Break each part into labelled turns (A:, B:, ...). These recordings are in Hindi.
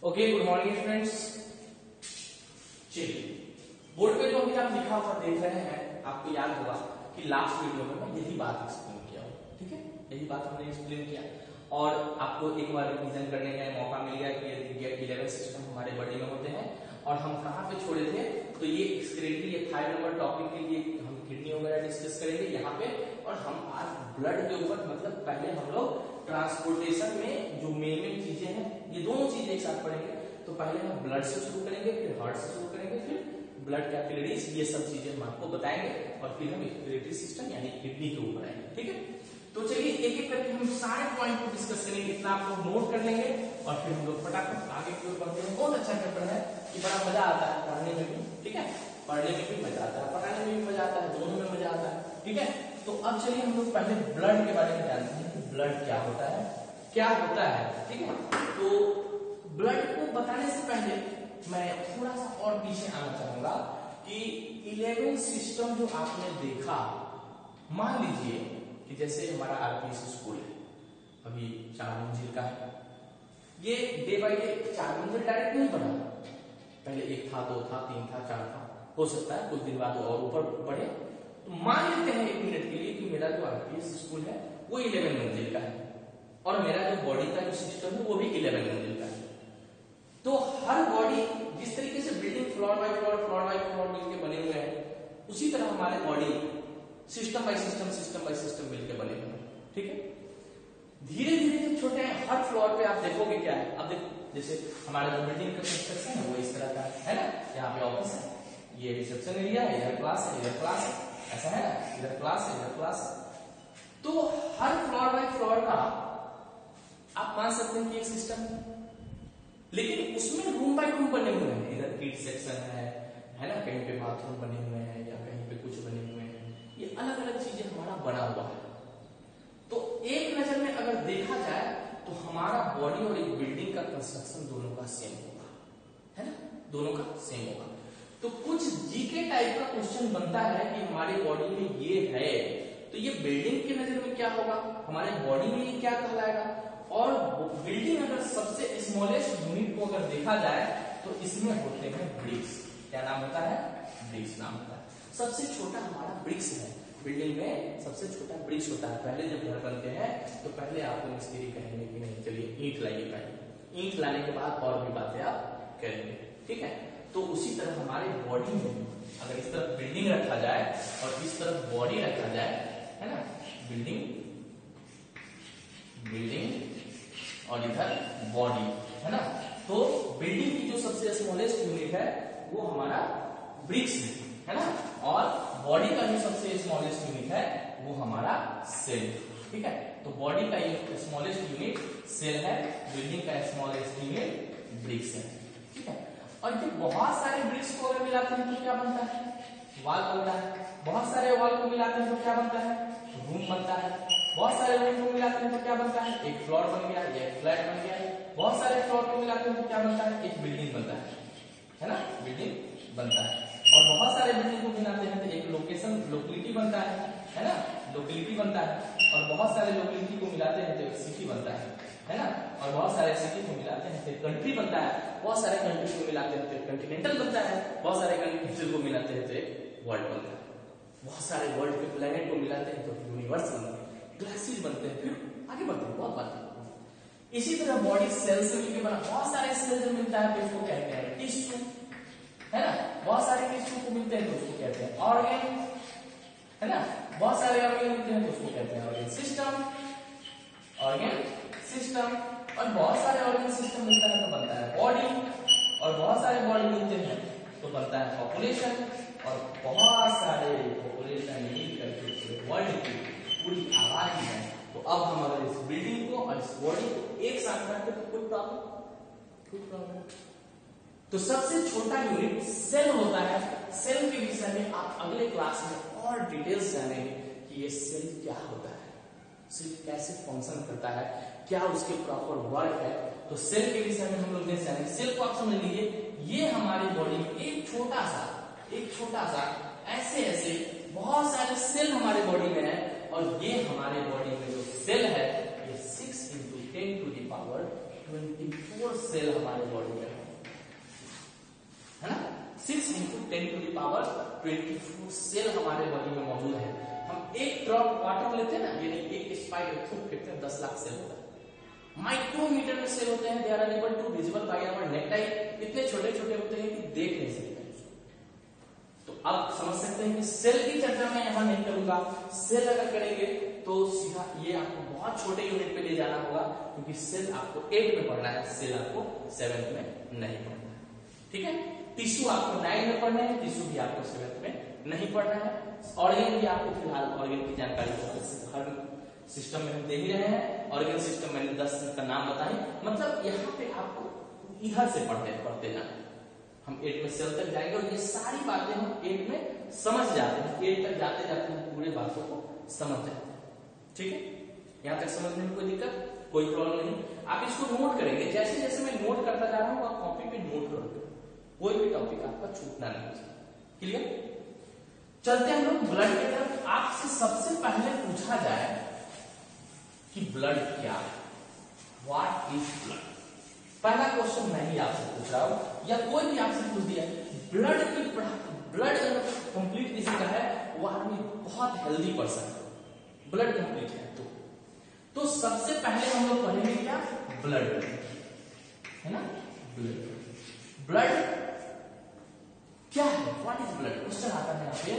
A: Okay, good morning students. चलिए, बोर्ड पे जो अभी आप लिखा हुआ देख रहे हैं, आपको याद होगा कि लास्ट वीडियो में मैं यही बात एक्सप्लेन किया हूँ। ठीक है, यही बात हमने एक्सप्लेन किया और आपको एक बार रिवीजन करने का मौका मिल गया कि गेट 11 सिस्टम हमारे बॉडी में होते हैं और हम कहाँ पे छोड़े थे। तो ये एक्सक्रीटरी, ये 5 नंबर टॉपिक के लिए हम किडनी वगैरह डिस्कस करेंगे यहाँ पे। और हम आज ब्लड के ऊपर, मतलब पहले हम लोग ट्रांसपोर्टेशन में जो मेन चीजें हैं, ये दोनों चीजें एक साथ पढ़ेंगे। तो पहले हम ब्लड से शुरू करेंगे, फिर हार्ट से शुरू करेंगे, फिर ब्लड कैपिलरीज, ये सब चीजें हम आपको बताएंगे और फिर हम एक्सक्रीटरी सिस्टम यानी किडनी के ऊपर आएंगे। ठीक है, तो चलिए एक एक करके हम सारे पॉइंट को डिस्कस करेंगे। इतना आप लोग नोट कर लेंगे और फिर हम लोग फटाफट आगे की ओर बढ़ते हैं। बहुत अच्छा चैप्टर है कि बड़ा मजा आता है पढ़ने में भी। ठीक है, पढ़ने में भी मजा आता है, पढ़ाने में भी मजा आता है, दोनों में मजा आता है। ठीक है, तो अब चलिए हम लोग पहले ब्लड के बारे में जानते हैं कि ब्लड क्या होता है, क्या होता है। ठीक है, तो ब्लड को बताने से पहले मैं थोड़ा सा और पीछे आना चाहूंगा कि 11 सिस्टम जो आपने देखा, मान लीजिए कि जैसे हमारा आरपीएस स्कूल है, अभी 4 मंजिल का है। ये डे बाय डे 4 मंजिल डायरेक्ट नहीं बढ़ा, पहले 1 था, 2 था, 3 था, 4 था, हो सकता है कुछ दिन बाद और ऊपर बढ़े। तो मान लेते हैं 1 मिनट के लिए कि मेरा जो आरपीएस स्कूल है वो 11 मंजिल का है और मेरा जो बॉडी का जो सिस्टम है वो भी 11 मंजिल का है। तो हर बॉडी जिस तरीके से बिल्डिंग फ्लोर बाय फ्लोर मिलकर बने हुए हैं, उसी तरह हमारे बॉडी सिस्टम बाय सिस्टम मिलकर बने हुए हैं। ठीक है, धीरे धीरे जब छोटे हैं, हर फ्लोर पे आप देखोगे क्या है। अब देखो, जैसे हमारा जो बिल्डिंग का कंस्ट्रक्शन है वो इस तरह का है ना। यहाँ पे ऑफिस है, ये रिसेप्शन एरिया है, इधर क्लास है, इधर क्लास है, ऐसा है ना, इधर क्लास है, इधर क्लास है। तो हर फ्लोर बाय फ्लोर का आप मान सकते हैं कि एक सिस्टम है, लेकिन उसमें रूम बाय रूम बने हुए हैं। इधर किड सेक्शन है ना, कहीं पे बाथरूम बने हुए हैं या कहीं पे कुछ बने हुए हैं। ये अलग अलग चीजें हमारा बना हुआ है। तो एक नजर में अगर देखा जाए तो हमारा बॉडी और एक बिल्डिंग का कंस्ट्रक्शन दोनों का सेम होगा, है ना, दोनों का सेम होगा। तो कुछ जीके टाइप का क्वेश्चन बनता है कि हमारी बॉडी में ये है, तो ये बिल्डिंग की नजर में क्या होगा, हमारे बॉडी में ये क्या कहलाएगा। और बिल्डिंग अगर सबसे स्मॉलेस्ट यूनिट को अगर देखा जाए तो इसमें होते हैं ब्रिक्स। क्या नाम होता है? ब्रिक्स नाम होता है। सबसे छोटा हमारा ब्रिक्स है, बिल्डिंग में सबसे छोटा ब्रिक्स होता है। पहले जब घर बनते हैं तो पहले आपको मिस्त्री कहेंगे कि नहीं चलिए ईंट लाइए, पहले ईंट लाने के बाद और भी बातें आप करेंगे। ठीक है, तो उसी तरह हमारे बॉडी में अगर इस तरफ बिल्डिंग रखा जाए और इस तरफ बॉडी रखा जाए, है ना, बिल्डिंग और इधर बॉडी, है ना, तो बिल्डिंग की जो सबसे स्मॉलेस्ट यूनिट है वो हमारा ब्रिक्स है ना, और बॉडी का जो सबसे स्मॉलेस्ट यूनिट है वो हमारा सेल। ठीक है, तो बॉडी का स्मॉलेस्ट यूनिट सेल है, बिल्डिंग का स्मॉलेस्ट यूनिट ब्रिक्स है। ठीक है, और ये बहुत सारे ब्रिक्स को अगर मिलाते हैं तो क्या बनता है? वॉल बनता है। बहुत सारे वॉल को मिलाते हैं तो क्या बनता है? रूम बनता है। बहुत सारे रूम को मिलाते हैं तो क्या बनता है? एक फ्लोर बन गया, एक फ्लैट बन गया। बहुत सारे फ्लोर को मिलाते हैं तो क्या बनता है? एक बिल्डिंग बनता है ना, बिल्डिंग बनता है। और बहुत सारे बिल्डिंग को मिलाते हैं तो एक लोकेलिटी बनता है ना, लोकेलिटी बनता है। और बहुत सारे लोकेलिटी को मिलाते हैं तो एक सिटी बनता है ना, और बहुत सारे सिटी को मिलाते हैं तो एक कंट्री बनता है। बहुत सारे कंट्री को मिलाते हैं तो एक कॉन्टिनेंटल बनता है। बहुत सारे कॉन्टिनेंटल को मिलाते हैं तो एक वर्ल्ड बनता है। बहुत सारे वर्ल्ड के प्लेनेट को मिलाते हैं तो यूनिवर्स बनता है, गैलेक्सीज बनते हैं, फिर आगे बढ़ते हैं, बहुत बातें। इसी तरह बॉडी सेल से मिलकर बना, बहुत सारे सेल जो मिलता है तो उसको कहते हैं टिश्यू, है ना। बहुत सारे टिश्यू को मिलते हैं तो उसको कहते हैं ऑर्गन, है ना। बहुत सारे ऑर्गन मिलते हैं तो उसको कहते हैं ऑर्गन सिस्टम, ऑर्गन सिस्टम। और बहुत सारे ऑर्गन सिस्टम मिलता है तो बनता है बॉडी, और बहुत सारे बॉडी मिलते हैं तो बनता है पॉपुलेशन, और बहुत सारे पॉपुलेशन मिल करके वर्ल्ड की पूरी आबादी है। तो अब हम अगर इस बिल्डिंग को और इस बॉडी को एक साथ रखते तो कोई प्रॉब्लम। तो सबसे छोटा यूनिट सेल होता है। सेल के विषय में आप अगले क्लास में और डिटेल्स जानेंगे कि ये सेल क्या होता है, सेल कैसे फंक्शन करता है, क्या उसके प्रॉपर वर्क है। तो सेल के विषय में हम लोग नहीं जानेंगे। सेल को आप समझ लीजिए, ये हमारी बॉडी में एक छोटा सा ऐसे बहुत सारे सेल हमारे बॉडी में है, और ये हमारे बॉडी में जो सेल है ये 6 × 10⁻⁴ 24 सेल हमारे बॉडी में है ना। 6 × 10⁻24 सेल हमारे बॉडी में मौजूद है। हम एक ड्रॉप वाटर लेते हैं ना, यानी एक स्पाइक थूक फेंकते हैं, 10 लाख सेल होता है। माइक्रोमीटर में सेल होते हैं, they are unable to visible by our naked eye. इतने छोटे छोटे होते हैं कि देख नहीं सकते। तो आप समझ सकते हैं कि सेल की चर्चा मैं यहां नहीं करूंगा। सेल अगर करेंगे तो सीधा ये आपको बहुत छोटे यूनिट पे ले जाना होगा, क्योंकि सेल आपको 8 में पढ़ना है, सेल आपको 7th में नहीं पढ़ना है। ठीक है, टिश्यू आपको 9 में पढ़ना है, टिश्यू भी आपको 7th में नहीं पढ़ना है। ऑर्गन भी आपको फिलहाल ऑर्गन की जानकारी हर सिस्टम में हम दे ही रहे हैं। ऑर्गन सिस्टम मैंने 10 का नाम बताए, मतलब यहाँ पे आपको इधर से पढ़ते जाना। हम 8 में सेल तक जाएंगे और ये सारी बातें हम 8 में समझ जाते हैं। 8 तक जाते जाते हम पूरे बातों को समझ जाते हैं। ठीक है, यहाँ तक समझने में कोई दिक्कत, कोई प्रॉब्लम नहीं। आप इसको नोट करेंगे, जैसे जैसे मैं नोट करता जा रहा हूँ आप कॉपी पे नोट करोगे, कोई भी टॉपिक आपका छूटना नहीं चाहिए। क्लियर? चलते हैं हम लोग ब्लड की तरफ। आपसे सबसे पहले पूछा जाए कि ब्लड क्या है, व्हाट इज ब्लड। पहला क्वेश्चन मैं ही आपसे पूछ रहा हूं या कोई भी आपसे पूछ दिया, ब्लड की ब्लड कंप्लीट किसी का है वो आदमी बहुत हेल्दी पर्सन है, ब्लड कंप्लीट है। तो सबसे पहले हम लोग पढ़ेंगे क्या, ब्लड, है ना। ब्लड क्या है, व्हाट इज ब्लड। क्वेश्चन आता है यहाँ पे,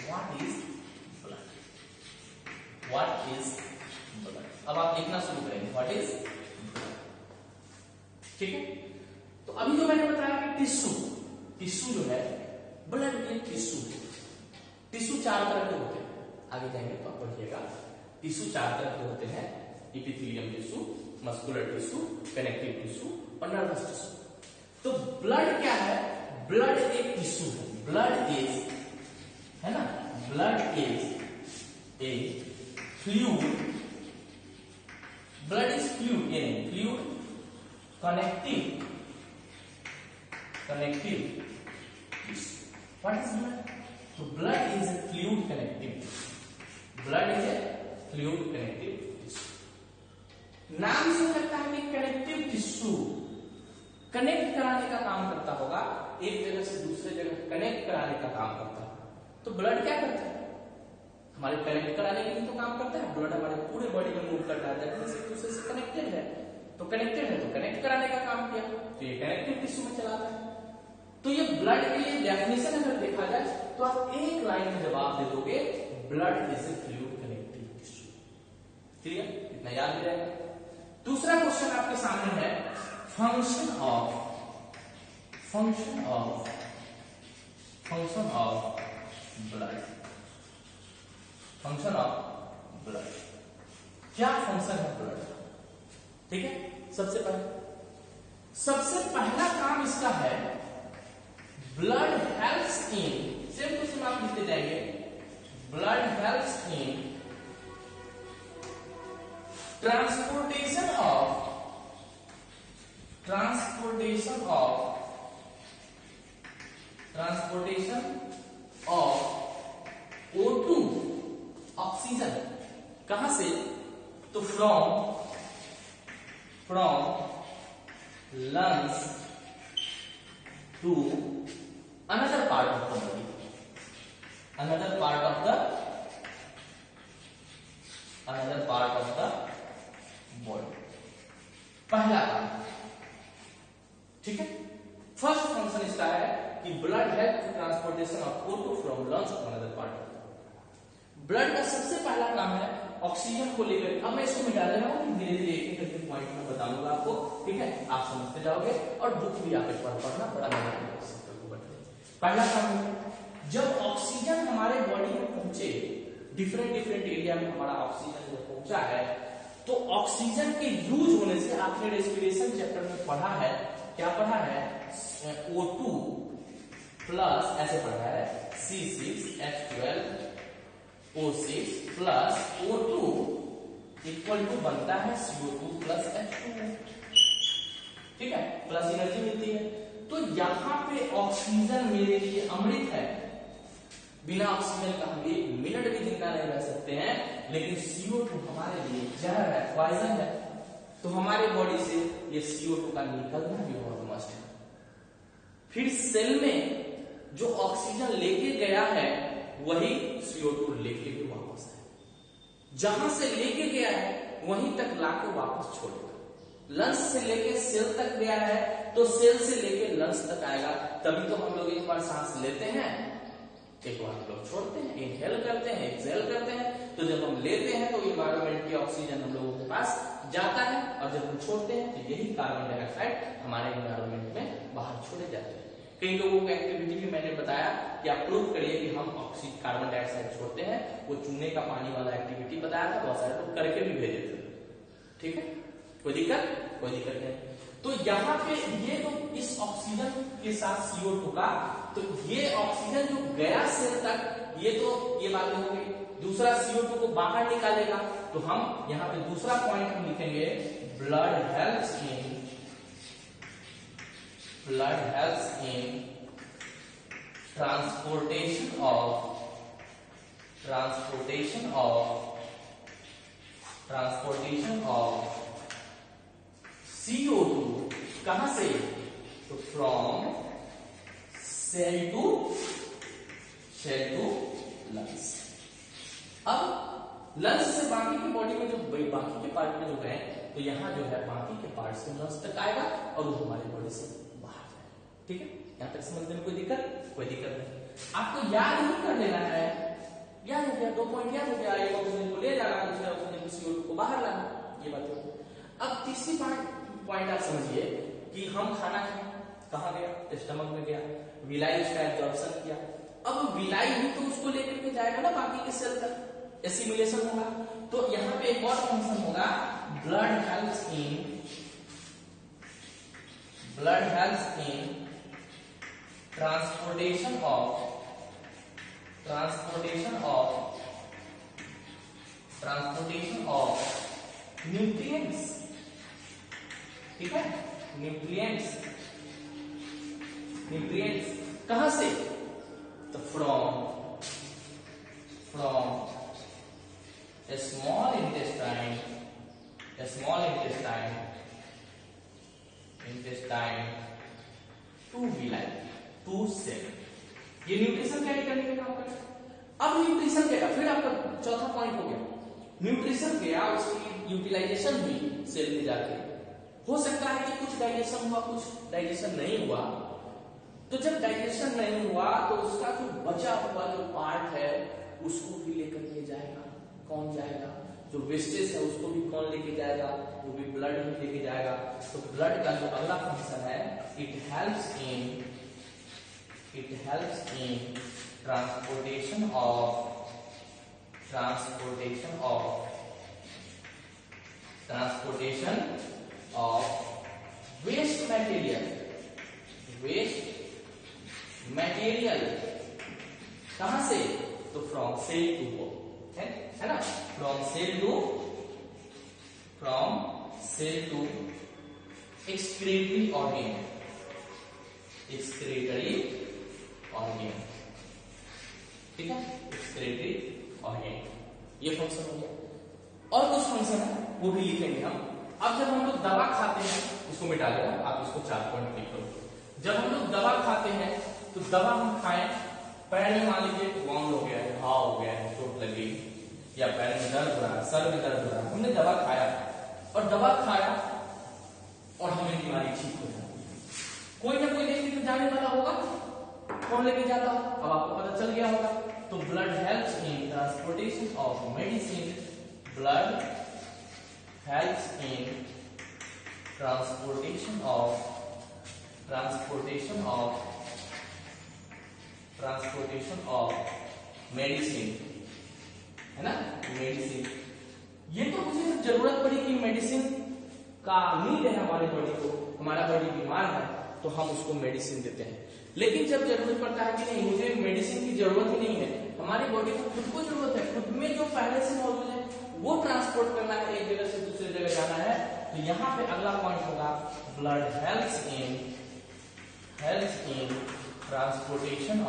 A: what is blood, what is blood. अब आप लिखना शुरू करेंगे, व्हाट इज ब्लड। ठीक है, तो अभी जो मैंने बताया कि टिश्यू जो है, ब्लड के टिश्यू 4 तरह के होते हैं। आगे जाएंगे तो आप पढ़िएगा, टिश्यू 4 तरह के होते हैं, epithelium tissue, muscular tissue, connective tissue और नर्वस टिश्यू। तो ब्लड क्या है, ब्लड एक टिश्यू है। ब्लड इज, है ना, blood is a fluid, blood is fluid, यानी fluid connective tissue. What is blood, तो blood is a fluid connective, blood is a fluid connective tissue. नाम से लगता है कि कनेक्टिव टिश्यू कनेक्ट कराने का काम करता होगा, एक जगह से दूसरे जगह कनेक्ट कराने का काम करता है। तो ब्लड क्या करता है, हमारे कनेक्ट कराने के लिए तो काम करता है। ब्लड हमारे पूरे बॉडी में मूव करता है, एक दूसरे से कनेक्टेड है, तो कनेक्टेड है तो कनेक्ट कराने का काम किया, तो ये कनेक्टिव टिश्यू में चलाता है। तो ये ब्लड के लिए डेफिनेशन अगर देखा जाए तो आप एक लाइन में जवाब दे दोगे, blood is a fluid connective tissue. Clear, इतना याद भी रहेगा। दूसरा क्वेश्चन आपके सामने है, function of blood. Function of blood, क्या फंक्शन है ब्लड। ठीक है, सबसे पहला काम इसका है, blood helps in, same to same आप लिखते जाएंगे, blood helps in transportation of O2 oxygen, कहां से, तो from lungs to another part of the body, another part of the body। पहला काम, ठीक है। फर्स्ट फंक्शन इसका है कि blood help to transportation of O2 from lungs to another part. Blood का सबसे पहला काम है ऑक्सीजन को लेकर। अब मैं इसको मिटा दे रहा हूँ, धीरे धीरे एक एक पॉइंट में बताऊंगा आपको, ठीक है, आप समझते जाओगे और बुक भी आप एक बार पढ़ना, बड़ा मजा आएगा। पहला काम है, जब ऑक्सीजन हमारे बॉडी में पहुंचे, डिफरेंट एरिया में हमारा ऑक्सीजन जब पहुंचा है, तो ऑक्सीजन के यूज होने से, आपने रेस्पिरेशन चैप्टर में पढ़ा है, क्या पढ़ा है, O2 प्लस, ऐसे पढ़ा है, C6H12 O6 plus O2 equal to बनता है CO2 प्लस H2। ठीक है, प्लस एनर्जी मिलती है। तो यहां पे ऑक्सीजन मेरे लिए अमृत है, बिना ऑक्सीजन का हम 1 मिनट भी जिंदा नहीं रह सकते हैं, लेकिन CO2 हमारे लिए जहर है, पॉइजन है। तो हमारे बॉडी से ये CO2 का निकलना भी बहुत मस्ट है। फिर सेल में जो ऑक्सीजन लेके गया है वही CO2 लेके भी वापस आए। जहां से लेके गया है वहीं तक लाके वापस छोड़ेगा। लंग्स से लेके सेल तक गया है तो सेल से लेके लंग्स तक आएगा। तभी तो हम लोग एक बार सांस लेते हैं, एक बार हम लोग छोड़ते हैं, इनहेल करते हैं, एक्सहेल करते हैं। तो जब हम लेते हैं तो एनवायरमेंट की ऑक्सीजन हम लोगों के पास जाता है, और जब हम छोड़ते हैं तो यही कार्बन डाइऑक्साइड हमारे एनवायरमेंट में बाहर छोड़े जाते हैं। कई लोगों को एक्टिविटी भी मैंने बताया कि आप प्रूव करिए कि हम ऑक्सीजन कार्बन डाइऑक्साइड छोड़ते हैं। वो चूने का पानी वाला एक्टिविटी बताया था, बहुत सारे लोग करके भी भेजे थे। ठीक है, कोई दिक्कत नहीं। तो यहाँ पे ये तो इस ऑक्सीजन के साथ CO2 का, तो ये ऑक्सीजन जो गया सेल तक, ये तो ये बातें हो गई। दूसरा CO2 को बाहर निकालेगा, तो हम यहाँ पे दूसरा पॉइंट हम लिखेंगे, blood helps in transportation of CO2 कहां से, तो फ्रॉम सेल टू लंग्स। अब लंग्स से बाकी की बॉडी में जो बाकी के पार्ट में जो गए, तो यहां जो है बाकी के पार्ट से लंग्स तक आएगा और वो हमारी बॉडी से बाहर जाएगा। ठीक है, यहां तक समझने में कोई दिक्कत नहीं। आपको याद ही कर लेना है, याद हो गया, 2 पॉइंट याद हो गया। एक ऑक्सीजन को ले जाना, दूसरे ऑक्सीजन को CO2 को बाहर लाना, ये बात हो। अब तीसरी पॉइंट आप समझिए कि हम खाना खाएं, कहां गया, स्टमक में गया, विलाई उसका एब्जॉर्प्शन किया। अब विलाई भी तो उसको लेकर के जाएगा ना बाकी के सेल तक, एसिमिलेशन होगा। तो यहाँ पे एक और फंक्शन होगा, blood helps in transportation of nutrients. ठीक है, न्यूट्रिएंट्स कहां से, तो from small intestine to villi to cell. ये न्यूट्रिशन कैरी करने का काम करता है। अब न्यूट्रिशन गया, फिर आपका चौथा पॉइंट हो गया, न्यूट्रिशन गया, उसकी यूटिलाइजेशन हुई सेल में जाके। हो सकता है कि कुछ डाइजेशन हुआ, कुछ डाइजेशन नहीं हुआ। तो जब डाइजेशन नहीं हुआ तो उसका जो बचा हुआ जो पार्ट है उसको भी लेकर के जाएगा। कौन जाएगा, जो वेस्टेज है उसको भी कौन लेके जाएगा, वो भी ब्लड ही लेके जाएगा। तो ब्लड का जो अगला फंक्शन है, it helps in transportation of waste material कहां से, तो फ्रॉम सेल टू, है ना, from cell to excretory organ. ठीक है, एक्सक्रीटरी ऑर्गेन, ये फंक्शन हो गया। और कुछ फंक्शन है वो भी लिखेंगे हम। अब जब हम लोग दवा खाते हैं, इसको मिटा देना, आप इसको 4 पॉइंट लिख लो। जब हम लोग दवा खाते हैं तो दवा हम खाएं, पैर में मान लीजिए वाउंड हो गया है, घाव हो गया है, चोट लगी, या पैर में दर्द हो रहा है, सर में दर्द हो रहा है, हमने दवा खाया और हमें बीमारी ठीक हो जाती है। कोई ना कोई लेके तो जाने वाला होगा, कौन लेके जाता हो, अब आपको पता चल गया होगा। तो blood helps in transportation of medicine, blood helps in transportation of medicine, है ना, मेडिसिन। ये तो मुझे जब जरूरत पड़ी कि मेडिसिन का नीड है हमारे बॉडी को, हमारा बॉडी बीमार है तो हम उसको मेडिसिन देते हैं। लेकिन जब जरूरत पड़ता है कि नहीं, मुझे मेडिसिन की जरूरत ही नहीं है, हमारी बॉडी को खुद को जरूरत है, खुद में जो पहले से मौजूद है वो ट्रांसपोर्ट करना है, एक जगह से दूसरी जगह जाना है, तो यहाँ पे अगला पॉइंट होगा, blood helps in transportation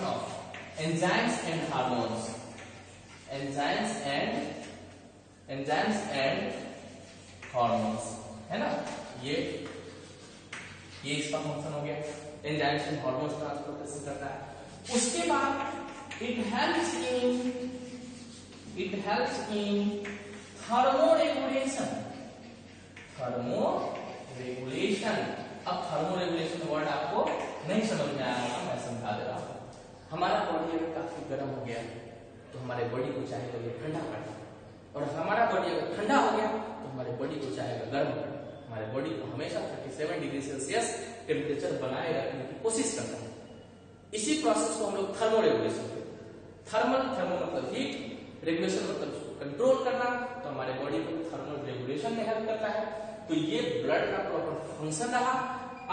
A: of enzymes and hormones. Enzymes and hormones, है ना। ये इसका फंक्शन हो गया, एंजाइम्स एंड हॉर्मोन्स ट्रांसपोर्टेशन करता है। उसके बाद इट हेल्प्स इन थर्मोरेगुलेशन। अब थर्मोरेगुलेशन वर्ड आपको नहीं समझ में आया, मैं समझा दे रहा हूं। हमारा बॉडी अगर काफी गर्म हो गया तो हमारे बॉडी को चाहेगा ये ठंडा करना, और हमारा बॉडी अगर ठंडा हो गया तो हमारे बॉडी को चाहेगा गर्म करना। हमारे बॉडी को हमेशा 37 डिग्री सेल्सियस टेम्परेचर बनाए रखने की कोशिश करता है। इसी प्रोसेस को हम लोग थर्मोरेगुलेशन कहते हैं। थर्मल मतलब हीट, रेगुलेशन मतलब कंट्रोल करना, तो हमारे बॉडी को थर्मल रेगुलेशन में हेल्प करता है। तो ये ब्लड का प्रॉपर फंक्शन रहा।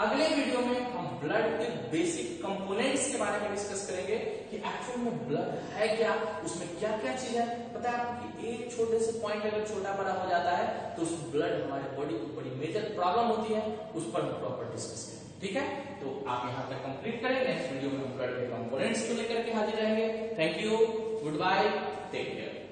A: अगले वीडियो में हम ब्लड के बेसिक कंपोनेंट्स के बारे में डिस्कस करेंगे कि एक्चुअल में ब्लड है क्या, उसमें क्या क्या चीज है। पता है आपको कि एक छोटे से पॉइंट अगर छोटा बड़ा हो जाता है तो उस ब्लड हमारे बॉडी को बड़ी मेजर प्रॉब्लम होती है, उस पर हम प्रॉपर डिस्कस करेंगे, ठीक है। तो आप यहाँ तक कंप्लीट करें। नेक्स्ट वीडियो में हम ब्लड के कंपोनेंट्स को लेकर के हाजिर रहेंगे। Thank you, goodbye, take care.